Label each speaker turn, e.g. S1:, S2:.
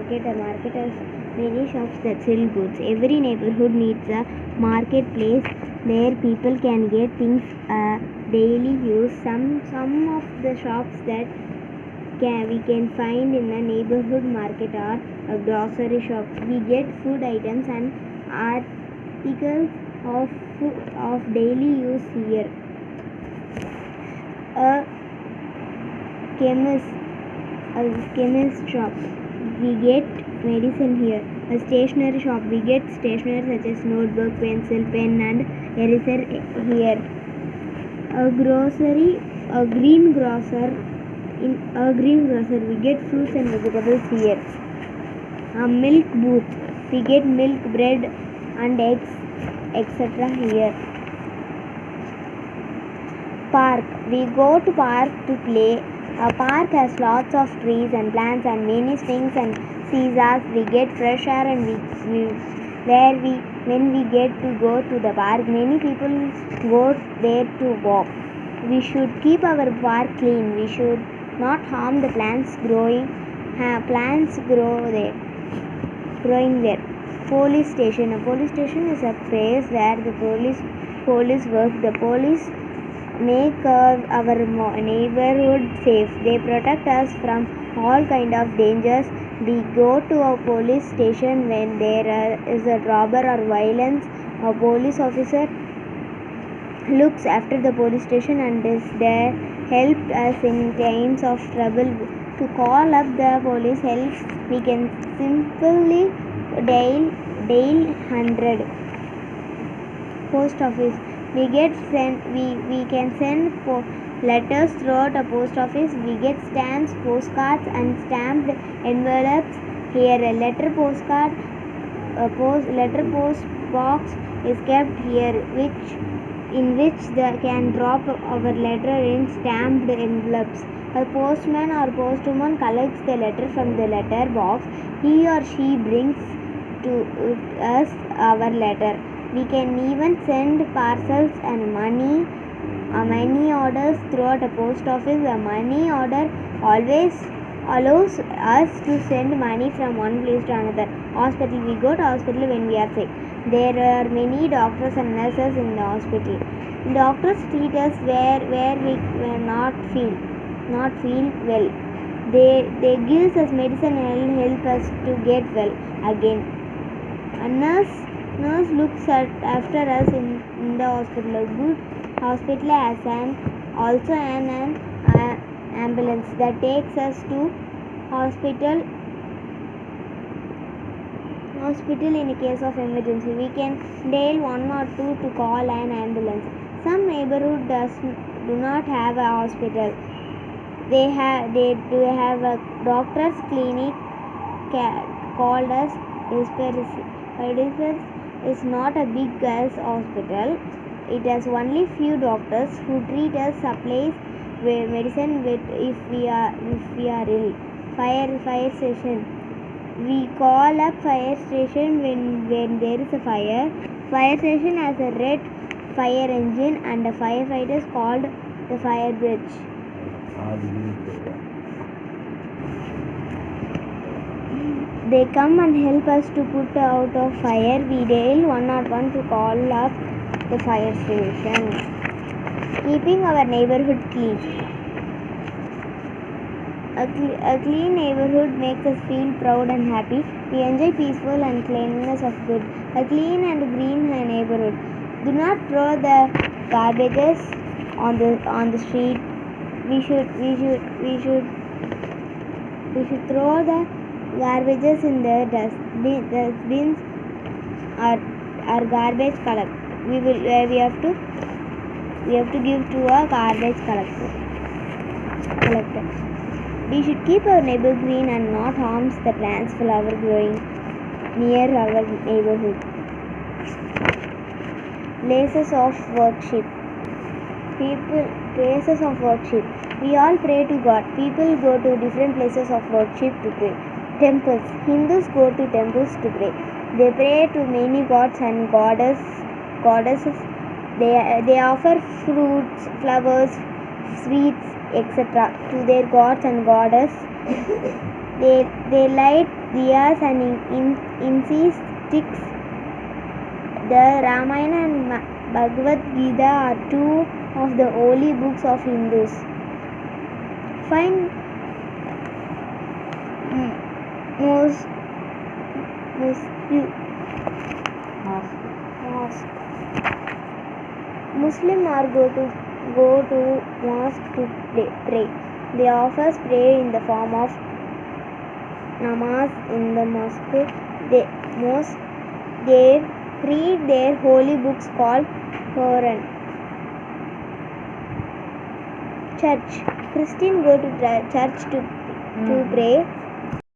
S1: market. A market has many shops that sell goods. Every neighborhood needs a marketplace where people can get things daily use. Some of the shops that we can find in a neighborhood market are a grocery shop. We get food items and articles of daily use here. A chemist shop. We get medicine here. A stationery shop. We get stationery such as notebook, pencil, pen and eraser here. A green grocer. In a greengrocer, we get fruits and vegetables here. A milk booth. We get milk, bread and eggs, etc. here. Park. We go to park to play. A park has lots of trees and plants and many swings and seesaws. We get fresh air and when we get to go to the park, many people go there to walk. We should keep our park clean. We should not harm the plants growing there. Police station. A police station is a place where the police work. The police make our neighborhood safe. They protect us from all kind of dangers. We go to a police station when there is a robber or violence. A police officer looks after the police station and is there help us in times of trouble. To call up the police help, we can simply dial 100. Post office. We can send letters throughout a post office. We get stamps, postcards and stamped envelopes here. A letter post box is kept here in which they can drop our letter in stamped envelopes. A postman or postwoman collects the letter from the letter box. He or she brings to us our letter. We can even send parcels and money orders throughout a post office. A money order always allows us to send money from one place to another. Hospital. We go to hospital when we are sick. There are many doctors and nurses in the hospital. Doctors treat us where we not feel well. They give us medicine and help us to get well again. A nurse looks after us in the hospital. A good hospital has also an ambulance that takes us to hospital in a case of emergency. We can dial 102 to call an ambulance. Some neighborhoods do not have a hospital. They do have a doctor's clinic called as dispensary. Is not a big girls hospital. It has only few doctors who treat us, supplies medicine if we are ill. Fire station. We call up fire station when there is a fire. Fire station has a red fire engine and the firefighters called the fire bridge. They come and help us to put out of fire. We dial 101 to call up the fire station. Keeping our neighborhood clean. A clean neighborhood makes us feel proud and happy. We enjoy peaceful and cleanliness of good. A clean and green neighborhood. Do not throw the garbages on the street. We should throw the garbages in the dustbins or garbage collect. We have to give to a garbage collector. We should keep our neighbor green and not harm the plants flower growing near our neighborhood. Places of worship. Places of worship. We all pray to God. People go to different places of worship to pray. Temples. Hindus go to temples to pray. They pray to many gods and goddesses. They offer fruits, flowers, sweets, etc. to their gods and goddesses. They light diyas and incense sticks. The Ramayana and Bhagavad Gita are two of the holy books of Hindus. Find mosque. Muslim are go to mosque to pray. They offer prayer in the form of namaz in the mosque. They read their holy books called Quran. Church. Christians go to church to pray.